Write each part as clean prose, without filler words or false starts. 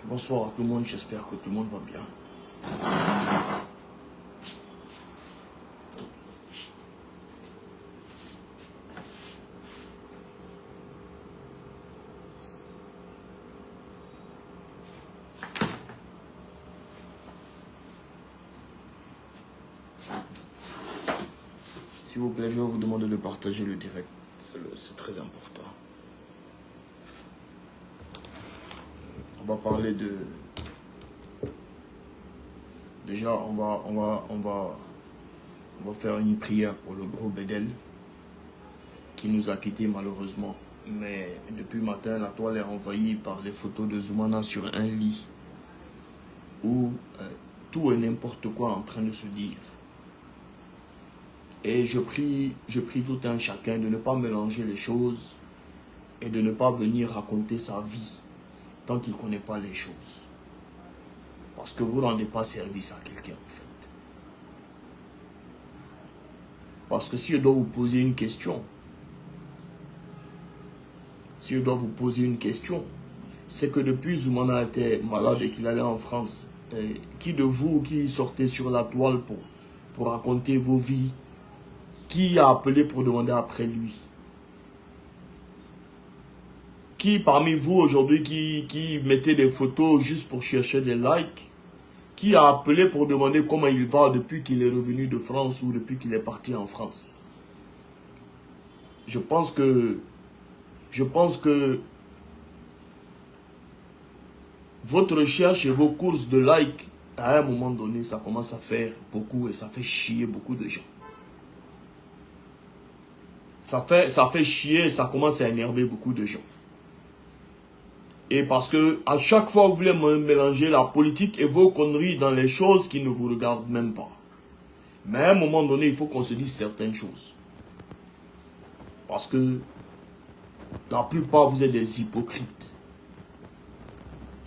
Bonsoir à tout le monde, j'espère que tout le monde va bien. S'il vous plaît, je vais vous demander de partager le direct, c'est très important. On va parler de... Déjà, on va faire une prière pour le gros Bédel qui nous a quittés malheureusement. Mais depuis matin, la toile est envahie par les photos de Zoumana sur un lit où tout et n'importe quoi est en train de se dire. Et je prie tout un chacun de ne pas mélanger les choses et de ne pas venir raconter sa vie tant qu'il ne connaît pas les choses. Parce que vous ne rendez pas service à quelqu'un en fait. Parce que si je dois vous poser une question, c'est que depuis Zoumana était malade et qu'il allait en France, qui de vous qui sortez sur la toile pour raconter vos vies, qui a appelé pour demander après lui? Qui parmi vous aujourd'hui qui mettez des photos juste pour chercher des likes? Qui a appelé pour demander comment il va depuis qu'il est revenu de France ou depuis qu'il est parti en France? Je pense que votre recherche et vos courses de likes, à un moment donné, ça commence à faire beaucoup et ça fait chier beaucoup de gens. Ça fait chier, ça commence à énerver beaucoup de gens. Et parce que à chaque fois, vous voulez mélanger la politique et vos conneries dans les choses qui ne vous regardent même pas. Mais à un moment donné, il faut qu'on se dise certaines choses. Parce que la plupart, vous êtes des hypocrites.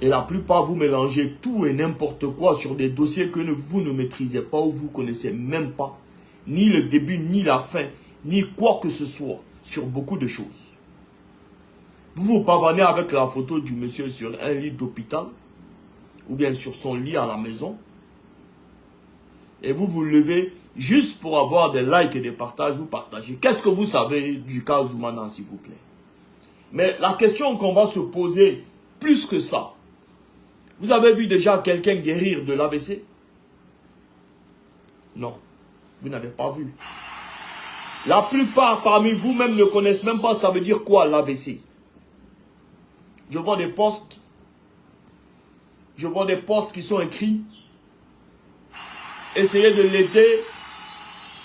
Et la plupart, vous mélangez tout et n'importe quoi sur des dossiers que vous ne maîtrisez pas ou vous ne connaissez même pas. Ni le début, ni la fin, ni quoi que ce soit sur beaucoup de choses. Vous vous pavanez avec la photo du monsieur sur un lit d'hôpital ou bien sur son lit à la maison. Et vous vous levez juste pour avoir des likes et des partages, vous partagez. Qu'est-ce que vous savez du cas Zoumana, s'il vous plaît? Mais la question qu'on va se poser, plus que ça, vous avez vu déjà quelqu'un guérir de l'AVC? Non, vous n'avez pas vu. La plupart parmi vous-même ne connaissent même pas ça veut dire quoi l'AVC. Je vois des posts qui sont écrits. Essayez de l'aider.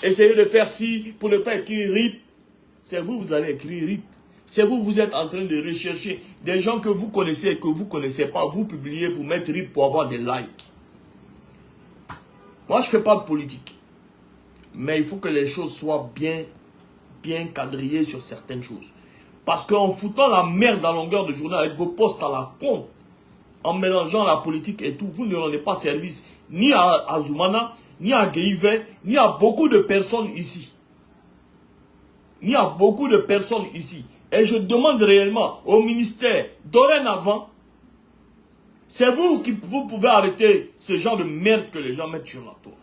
Essayez de faire ci pour ne pas écrire RIP. C'est vous, vous allez écrire RIP. C'est vous, vous êtes en train de rechercher des gens que vous connaissez et que vous ne connaissez pas. Vous publiez pour mettre RIP pour avoir des likes. Moi, je ne fais pas de politique. Mais il faut que les choses soient bien quadrillées sur certaines choses. Parce qu'en foutant la merde à longueur de journée avec vos postes à la con, en mélangeant la politique et tout, vous ne rendez pas service ni à Zoumana, ni à Guéhivé, ni à beaucoup de personnes ici. Ni à beaucoup de personnes ici. Et je demande réellement au ministère, dorénavant, c'est vous qui vous pouvez arrêter ce genre de merde que les gens mettent sur la toile.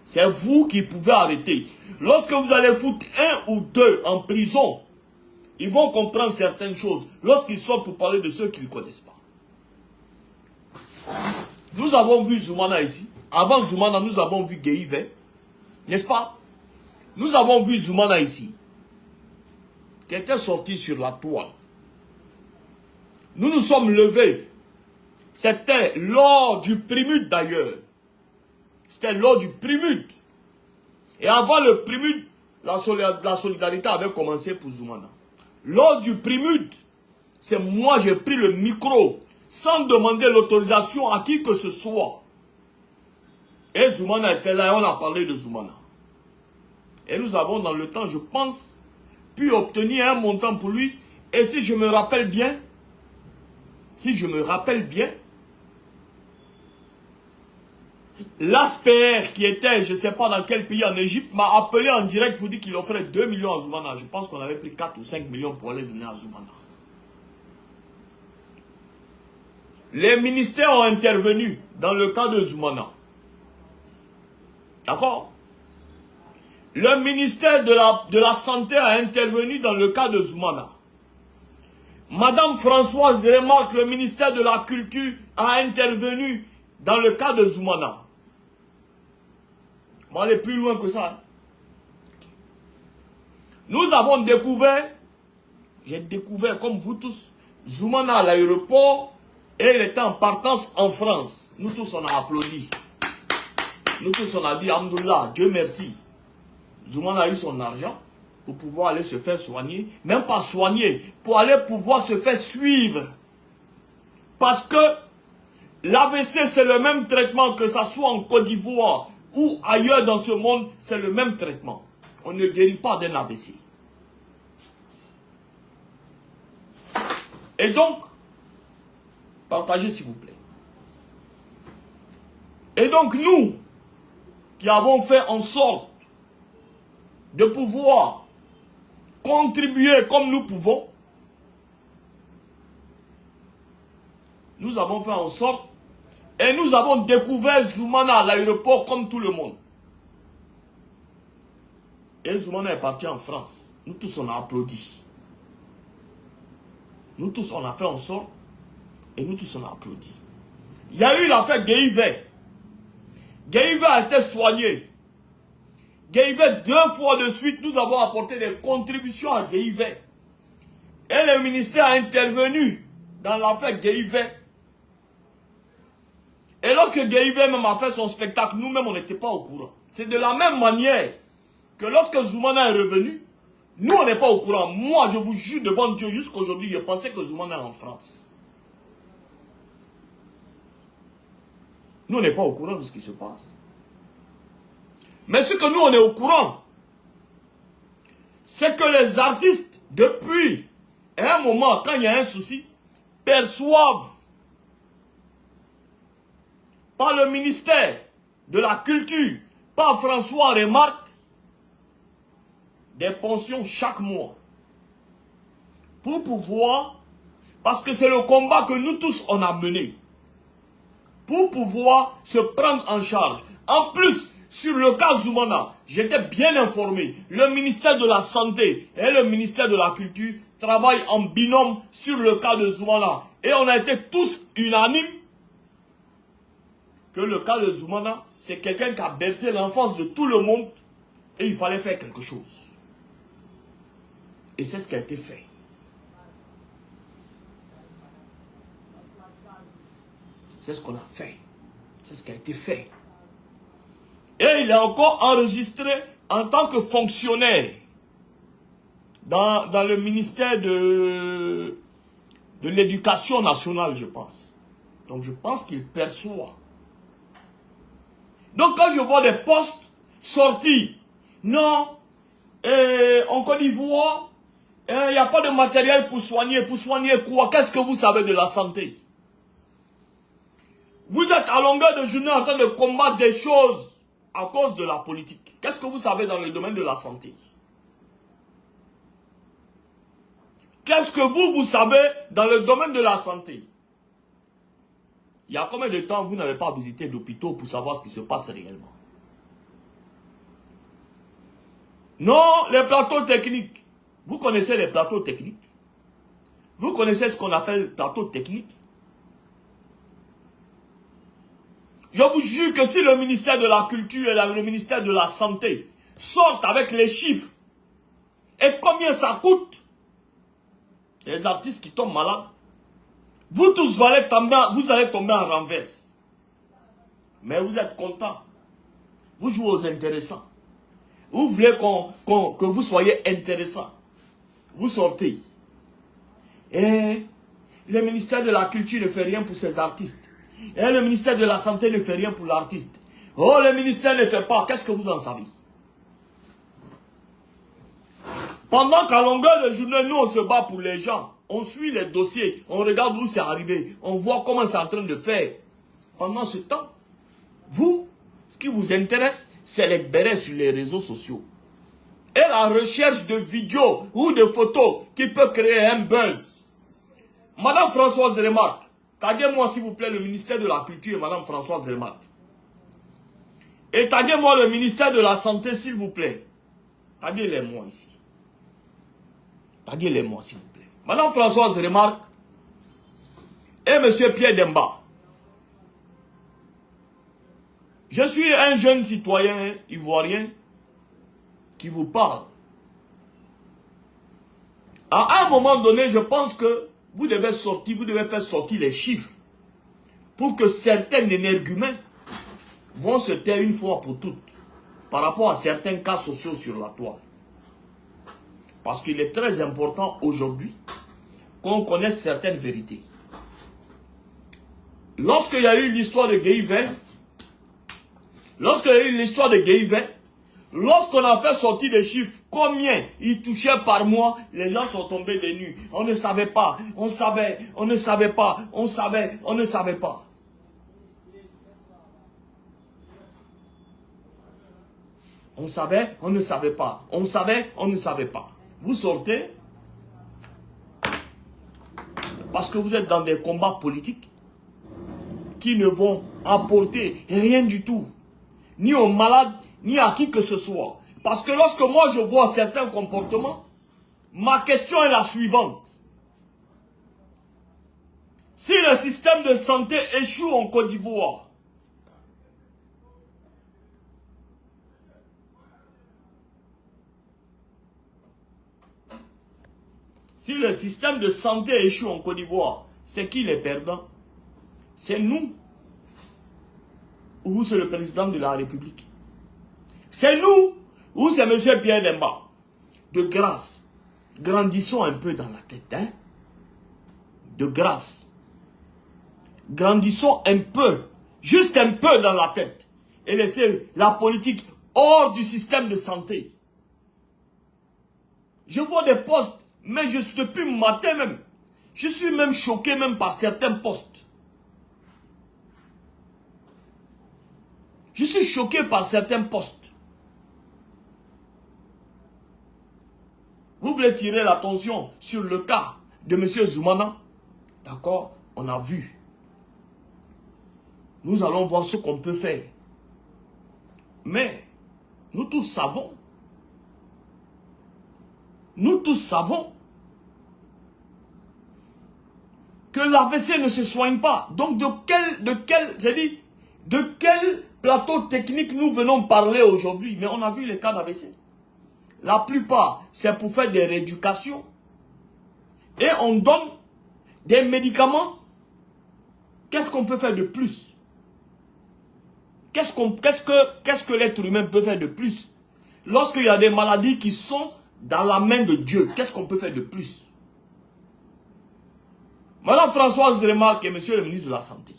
C'est vous qui pouvez arrêter. Lorsque vous allez foutre un ou deux en prison, ils vont comprendre certaines choses lorsqu'ils sont pour parler de ceux qu'ils ne connaissent pas. Nous avons vu Zoumana ici. Avant Zoumana, nous avons vu Guéhivé. N'est-ce pas? Nous avons vu Zoumana ici. Qui était sorti sur la toile. Nous nous sommes levés. C'était lors du Primut d'ailleurs. C'était lors du Primut. Et avant le Primut, la solidarité avait commencé pour Zoumana. Lors du Primut, c'est moi j'ai pris le micro sans demander l'autorisation à qui que ce soit. Et Zoumana était là et on a parlé de Zoumana. Et nous avons dans le temps, je pense, pu obtenir un montant pour lui. Et si je me rappelle bien, l'ASPR qui était, je ne sais pas dans quel pays en Égypte, m'a appelé en direct pour dire qu'il offrait 2 millions à Zoumana. Je pense qu'on avait pris 4 ou 5 millions pour aller donner à Zoumana. les ministères ont intervenu dans le cas de Zoumana. D'accord? Le ministère de la Santé a intervenu dans le cas de Zoumana. Madame Françoise Remarque, le ministère de la Culture a intervenu dans le cas de Zoumana. On va aller plus loin que ça. Nous avons découvert, j'ai découvert comme vous tous, Zoumana à l'aéroport et il était en partance en France. Nous tous on a applaudi. Nous tous on a dit Alhamdoulilah, Dieu merci. Zoumana a eu son argent pour pouvoir aller se faire soigner, même pas soigner, pour aller pouvoir se faire suivre. Parce que l'AVC c'est le même traitement que ça soit en Côte d'Ivoire ou ailleurs dans ce monde, c'est le même traitement. On ne guérit pas d'un AVC. Et donc, partagez s'il vous plaît. Et donc nous, qui avons fait en sorte de pouvoir contribuer comme nous pouvons, nous avons fait en sorte et nous avons découvert Zoumana à l'aéroport comme tout le monde. Et Zoumana est parti en France. Nous tous on a applaudi. Nous tous on a fait en sorte et nous tous on a applaudi. Il y a eu l'affaire Guéhivé. Guéhivé a été soigné. Guéhivé 2 fois de suite, nous avons apporté des contributions à Guéhivé. Et le ministère a intervenu dans l'affaire Guéhivé. Et lorsque Guéhivé même a fait son spectacle, nous-mêmes on n'était pas au courant. C'est de la même manière que lorsque Zoumana est revenu, nous on n'est pas au courant. Moi je vous jure devant Dieu, jusqu'aujourd'hui, je pensais que Zoumana est en France. Nous on n'est pas au courant de ce qui se passe. Mais ce que nous on est au courant, c'est que les artistes, depuis un moment, quand il y a un souci, perçoivent par le ministère de la Culture, par François Remarque, des pensions chaque mois. Pour pouvoir, parce que c'est le combat que nous tous on a mené, pour pouvoir se prendre en charge. En plus, sur le cas Zoumana, j'étais bien informé. Le ministère de la Santé et le ministère de la Culture travaillent en binôme sur le cas de Zoumana. Et on a été tous unanimes que le cas de Zoumana, c'est quelqu'un qui a bercé l'enfance de tout le monde et il fallait faire quelque chose. Et c'est ce qui a été fait. C'est ce qu'on a fait. C'est ce qui a été fait. Et il est encore enregistré en tant que fonctionnaire dans le ministère de l'Éducation nationale, je pense. Donc je pense qu'il perçoit. Donc quand je vois des postes sortis, non, en Côte d'Ivoire, il n'y a pas de matériel pour soigner. Pour soigner quoi? Qu'est-ce que vous savez de la santé? Vous êtes à longueur de journée en train de combattre des choses à cause de la politique. Qu'est-ce que vous savez dans le domaine de la santé? Qu'est-ce que vous savez dans le domaine de la santé? Il y a combien de temps vous n'avez pas visité d'hôpitaux pour savoir ce qui se passe réellement? Non, les plateaux techniques. Vous connaissez les plateaux techniques? Vous connaissez ce qu'on appelle plateau technique? Je vous jure que si le ministère de la Culture et le ministère de la Santé sortent avec les chiffres et combien ça coûte, les artistes qui tombent malades, vous tous vous allez tomber en renverse. Mais vous êtes contents. Vous jouez aux intéressants. Vous voulez que vous soyez intéressants. Vous sortez. Et le ministère de la Culture ne fait rien pour ces artistes. Et le ministère de la Santé ne fait rien pour l'artiste. Oh, le ministère ne fait pas. Qu'est-ce que vous en savez? Pendant qu'à longueur de journée, nous, on se bat pour les gens. On suit les dossiers. On regarde où c'est arrivé. On voit comment c'est en train de faire. Pendant ce temps, vous, ce qui vous intéresse, c'est les bérets sur les réseaux sociaux. Et la recherche de vidéos ou de photos qui peut créer un buzz. Madame Françoise Remarque, Taguez-moi s'il vous plaît le ministère de la Culture, Madame Françoise Remarque. Et taguez-moi le ministère de la Santé, s'il vous plaît. Taguez-les-moi ici. Taguez-les-moi, s'il vous plaît. Madame Françoise Remarque et Monsieur Pierre Demba. Je suis un jeune citoyen ivoirien qui vous parle. À un moment donné, je pense que vous devez faire sortir les chiffres pour que certains énergumènes vont se taire une fois pour toutes par rapport à certains cas sociaux sur la toile. Parce qu'il est très important aujourd'hui qu'on connaisse certaines vérités. Lorsqu'il y a eu l'histoire de Guéhiven, lorsqu'on a fait sortir des chiffres, combien ils touchaient par mois, les gens sont tombés des nues. On ne savait pas, on savait, on ne savait pas, on savait, on ne savait pas. On savait, on ne savait pas. On savait, on ne savait pas. Vous sortez parce que vous êtes dans des combats politiques qui ne vont apporter rien du tout, ni aux malades, ni à qui que ce soit. Parce que lorsque moi je vois certains comportements, ma question est la suivante. Si le système de santé échoue en Côte d'Ivoire, si le système de santé échoue en Côte d'Ivoire, c'est qui les perdants? C'est nous ou c'est le président de la République? C'est nous ou c'est M. Pierre Demba? De grâce, grandissons un peu dans la tête. Hein? De grâce. Grandissons un peu, juste un peu dans la tête. Et laissez la politique hors du système de santé. Je vois des postes, mais depuis le matin même, je suis même choqué même par certains postes. Je suis choqué par certains postes. Vous voulez tirer l'attention sur le cas de M. Zoumana? D'accord, on a vu. Nous allons voir ce qu'on peut faire. Mais, nous tous savons. Nous tous savons que l'AVC ne se soigne pas. Donc, de quel plateau technique nous venons parler aujourd'hui? Mais on a vu les cas d'AVC. La plupart, c'est pour faire des rééducations. Et on donne des médicaments. Qu'est-ce qu'on peut faire de plus? Qu'est-ce que l'être humain peut faire de plus? Lorsqu'il y a des maladies qui sont dans la main de Dieu, qu'est-ce qu'on peut faire de plus? Madame Françoise Remarque et Monsieur le ministre de la Santé.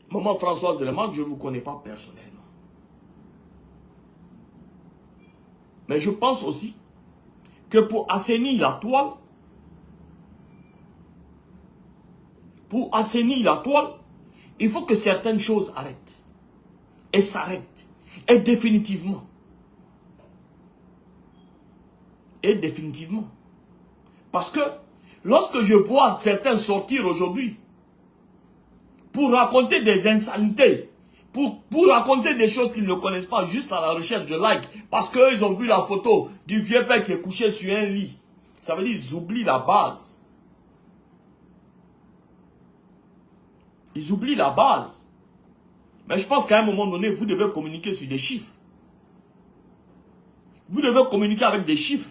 Maman Françoise Remarque, je ne vous connais pas personnellement. Mais je pense aussi que pour assainir la toile, il faut que certaines choses arrêtent. Et s'arrêtent. Et définitivement. Et définitivement. Parce que lorsque je vois certains sortir aujourd'hui pour raconter des insanités, pour raconter des choses qu'ils ne connaissent pas, juste à la recherche de likes, parce qu'eux, ils ont vu la photo du vieux père qui est couché sur un lit. Ça veut dire qu'ils oublient la base. Ils oublient la base. Mais je pense qu'à un moment donné, vous devez communiquer sur des chiffres. Vous devez communiquer avec des chiffres.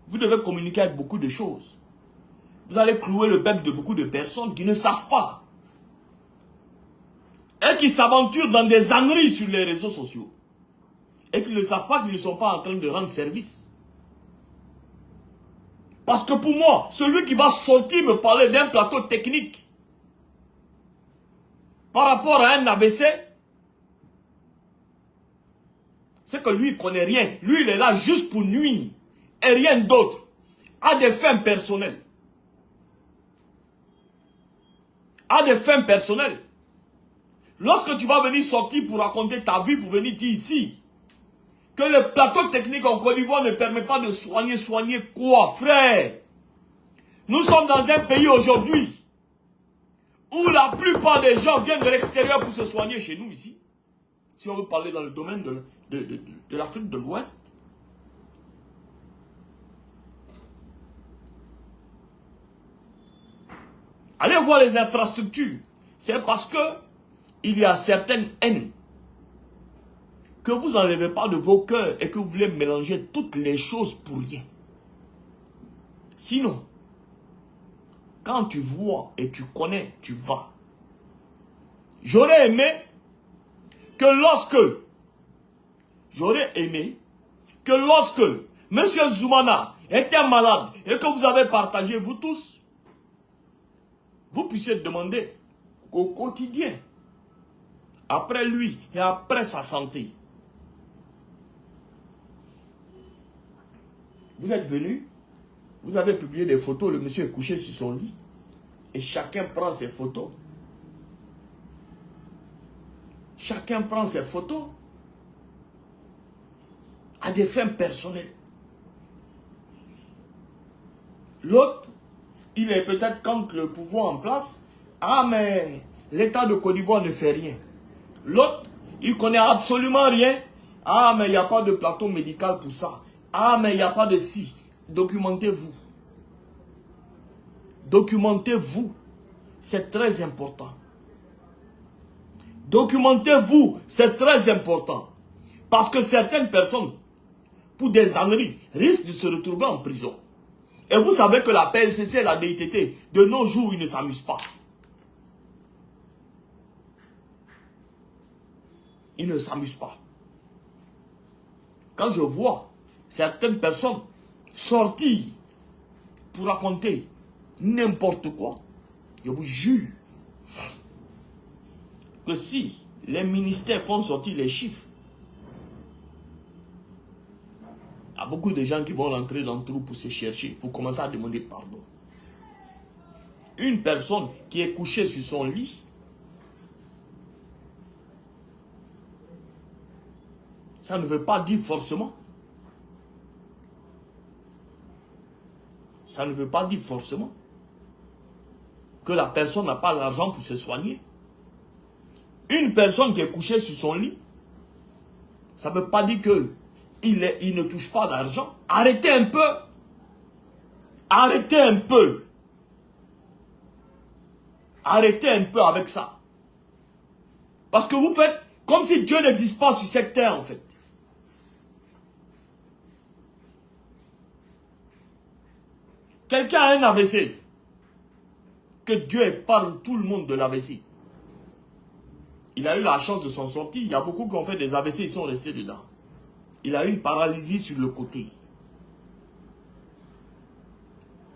Vous devez communiquer avec beaucoup de choses. Vous allez clouer le bec de beaucoup de personnes qui ne savent pas. Et qui s'aventurent dans des âneries sur les réseaux sociaux. Et qui ne savent pas qu'ils ne sont pas en train de rendre service. Parce que pour moi, celui qui va sortir me parler d'un plateau technique par rapport à un AVC, c'est que lui, il ne connaît rien. Lui, il est là juste pour nuire. Et rien d'autre. À des fins personnelles. À des fins personnelles. Lorsque tu vas venir sortir pour raconter ta vie, pour venir dire ici, que le plateau technique en Côte d'Ivoire ne permet pas de soigner quoi, frère? Nous sommes dans un pays aujourd'hui où la plupart des gens viennent de l'extérieur pour se soigner chez nous ici. Si on veut parler dans le domaine de l'Afrique de l'Ouest. Allez voir les infrastructures. C'est parce que il y a certaines haines que vous n'enlevez pas de vos cœurs et que vous voulez mélanger toutes les choses pour rien. Sinon, quand tu vois et tu connais, tu vas. J'aurais aimé que lorsque M. Zoumana était malade et que vous avez partagé, vous tous, vous puissiez demander au quotidien, après lui et après sa santé. Vous êtes venu, vous avez publié des photos, le monsieur est couché sur son lit et chacun prend ses photos. Chacun prend ses photos à des fins personnelles. L'autre, il est peut-être contre le pouvoir en place. Ah, mais l'État de Côte d'Ivoire ne fait rien. L'autre, il connaît absolument rien. Ah, mais il n'y a pas de plateau médical pour ça. Ah, mais il n'y a pas de si. Documentez-vous. Documentez-vous. C'est très important. Documentez-vous. C'est très important. Parce que certaines personnes, pour des âneries, risquent de se retrouver en prison. Et vous savez que la PLCC et la DITT, de nos jours, ils ne s'amusent pas. Ils ne s'amusent pas. Quand je vois certaines personnes sortir pour raconter n'importe quoi, je vous jure que si les ministères font sortir les chiffres, il y a beaucoup de gens qui vont rentrer dans le trou pour se chercher, pour commencer à demander pardon. Une personne qui est couchée sur son lit, ça ne veut pas dire forcément. Ça ne veut pas dire forcément que la personne n'a pas l'argent pour se soigner. Une personne qui est couchée sur son lit, ça ne veut pas dire qu'il ne touche pas d'argent. Arrêtez un peu. Arrêtez un peu. Arrêtez un peu avec ça. Parce que vous faites comme si Dieu n'existe pas sur cette terre en fait. Quelqu'un a un AVC. Que Dieu épargne tout le monde de l'AVC. Il a eu la chance de s'en sortir. Il y a beaucoup qui ont fait des AVC, ils sont restés dedans. Il a eu une paralysie sur le côté.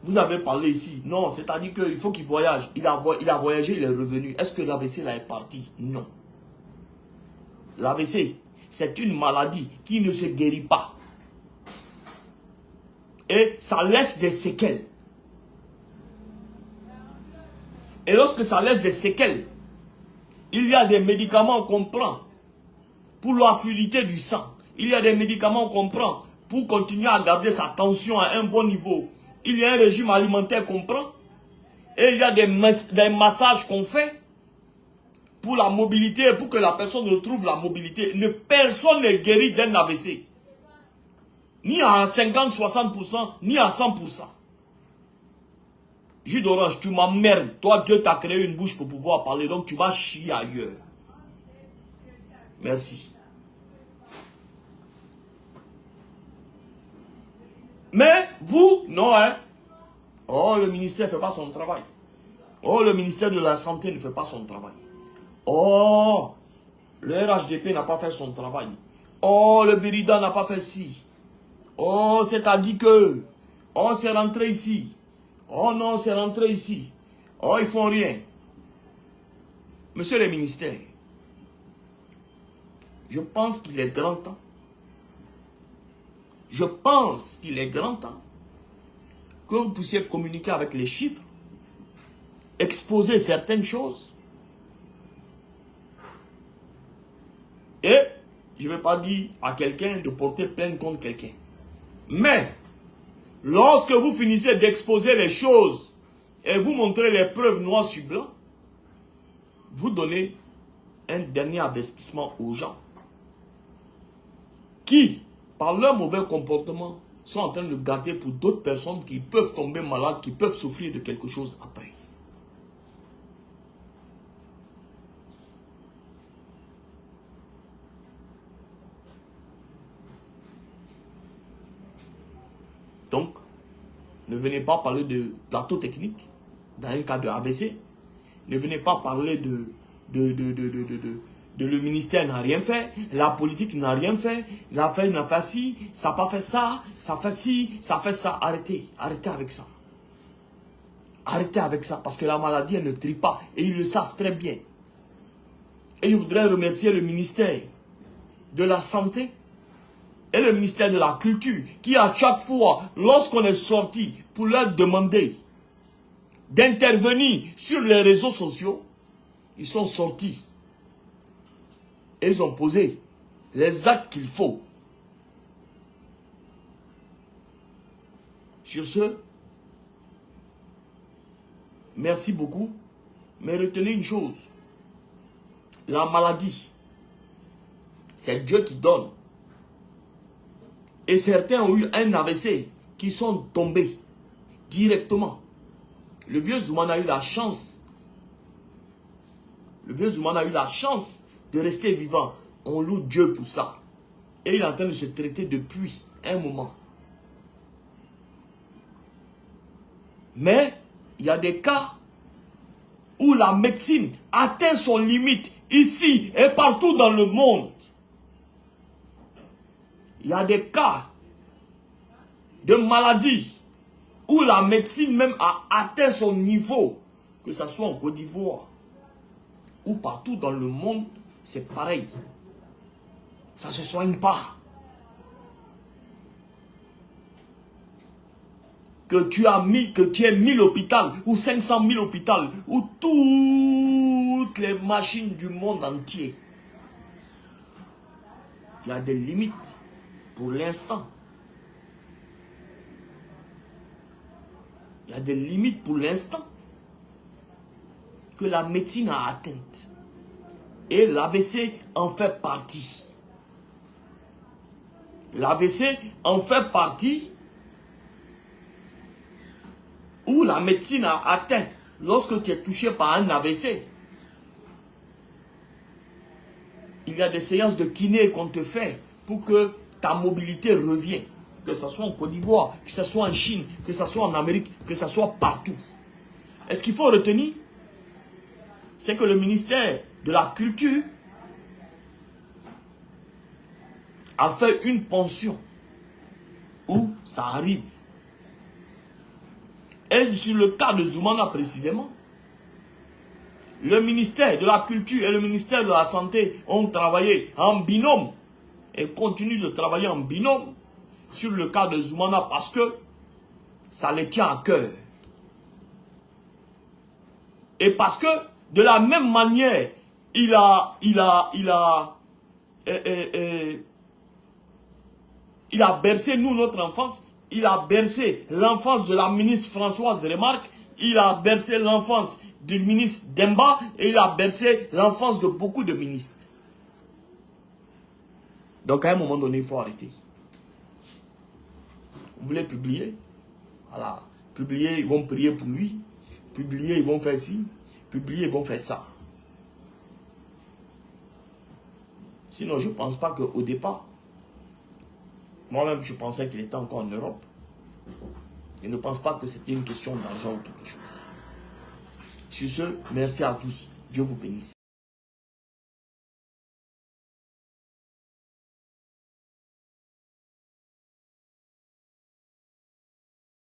Vous avez parlé ici. Non, c'est-à-dire qu'il faut qu'il voyage. Il a voyagé, il est revenu. Est-ce que l'AVC là est parti? Non. L'AVC, c'est une maladie qui ne se guérit pas. Et ça laisse des séquelles. Et lorsque ça laisse des séquelles, il y a des médicaments qu'on prend pour la fluidité du sang. Il y a des médicaments qu'on prend pour continuer à garder sa tension à un bon niveau. Il y a un régime alimentaire qu'on prend. Et il y a des massages qu'on fait pour la mobilité, pour que la personne retrouve la mobilité. Personne n'est guéri d'un AVC. Ni à 50, 60%, ni à 100%. Jus d'orange, tu m'emmerdes. Toi, Dieu t'a créé une bouche pour pouvoir parler, donc tu vas chier ailleurs. Merci. Mais vous, non, hein. Oh, le ministère ne fait pas son travail. Oh, le ministère de la Santé ne fait pas son travail. Oh, le RHDP n'a pas fait son travail. Oh, le Bérida n'a pas fait ci. Oh, c'est-à-dire que, oh, c'est rentré ici. Oh non, c'est rentré ici. Oh, ils font rien. Monsieur le ministère, je pense qu'il est grand temps. Je pense qu'il est grand temps que vous puissiez communiquer avec les chiffres, exposer certaines choses. Et je ne vais pas dire à quelqu'un de porter plainte contre quelqu'un. Mais, lorsque vous finissez d'exposer les choses et vous montrez les preuves noires sur blanc, vous donnez un dernier avertissement aux gens qui, par leur mauvais comportement, sont en train de garder pour d'autres personnes qui peuvent tomber malades, qui peuvent souffrir de quelque chose après. Donc, ne venez pas parler de plateau technique dans un cas de AVC. Ne venez pas parler de le ministère n'a rien fait, la politique n'a rien fait, n'a fait ci, ça n'a pas fait ça, ça fait ci, ça fait ça. Arrêtez, arrêtez avec ça. Arrêtez avec ça, parce que la maladie, elle ne trie pas, et ils le savent très bien. Et je voudrais remercier le ministère de la Santé et le ministère de la Culture, qui à chaque fois, lorsqu'on est sorti pour leur demander d'intervenir sur les réseaux sociaux, ils sont sortis. Et ils ont posé les actes qu'il faut. Sur ce, merci beaucoup. Mais retenez une chose. La maladie, c'est Dieu qui donne. Et certains ont eu un AVC qui sont tombés directement. Le vieux Zoumana a eu la chance. Le vieux Zoumana a eu la chance de rester vivant. On loue Dieu pour ça. Et il est en train de se traiter depuis un moment. Mais il y a des cas où la médecine atteint son limite ici et partout dans le monde. Il y a des cas de maladies où la médecine même a atteint son niveau, que ce soit en Côte d'Ivoire ou partout dans le monde, c'est pareil. Ça ne se soigne pas. Que tu aies 1000 hôpitaux ou 500 000 hôpitaux ou toutes les machines du monde entier. Il y a des limites pour l'instant. Il y a des limites pour l'instant que la médecine a atteintes. Et l'AVC en fait partie. L'AVC en fait partie où la médecine a atteint. Lorsque tu es touché par un AVC, il y a des séances de kiné qu'on te fait pour que ta mobilité revienne. Que ce soit en Côte d'Ivoire, que ce soit en Chine, que ce soit en Amérique, que ce soit partout. Et ce qu'il faut retenir, c'est que le ministère de la Culture a fait une pension où ça arrive. Et sur le cas de Zoumana précisément, le ministère de la Culture et le ministère de la Santé ont travaillé en binôme et continuent de travailler en binôme sur le cas de Zoumana parce que ça les tient à cœur. Et parce que de la même manière, il a bercé nous notre enfance, il a bercé l'enfance de la ministre Françoise Remarque, il a bercé l'enfance du ministre Demba et il a bercé l'enfance de beaucoup de ministres. Donc à un moment donné, il faut arrêter. Vous voulez publier? Voilà. Publier, ils vont prier pour lui. Publier, ils vont faire ci. Publier, ils vont faire ça. Sinon, je ne pense pas qu'au départ, moi-même, je pensais qu'il était encore en Europe. Je ne pense pas que c'était une question d'argent ou quelque chose. Sur ce, merci à tous. Dieu vous bénisse.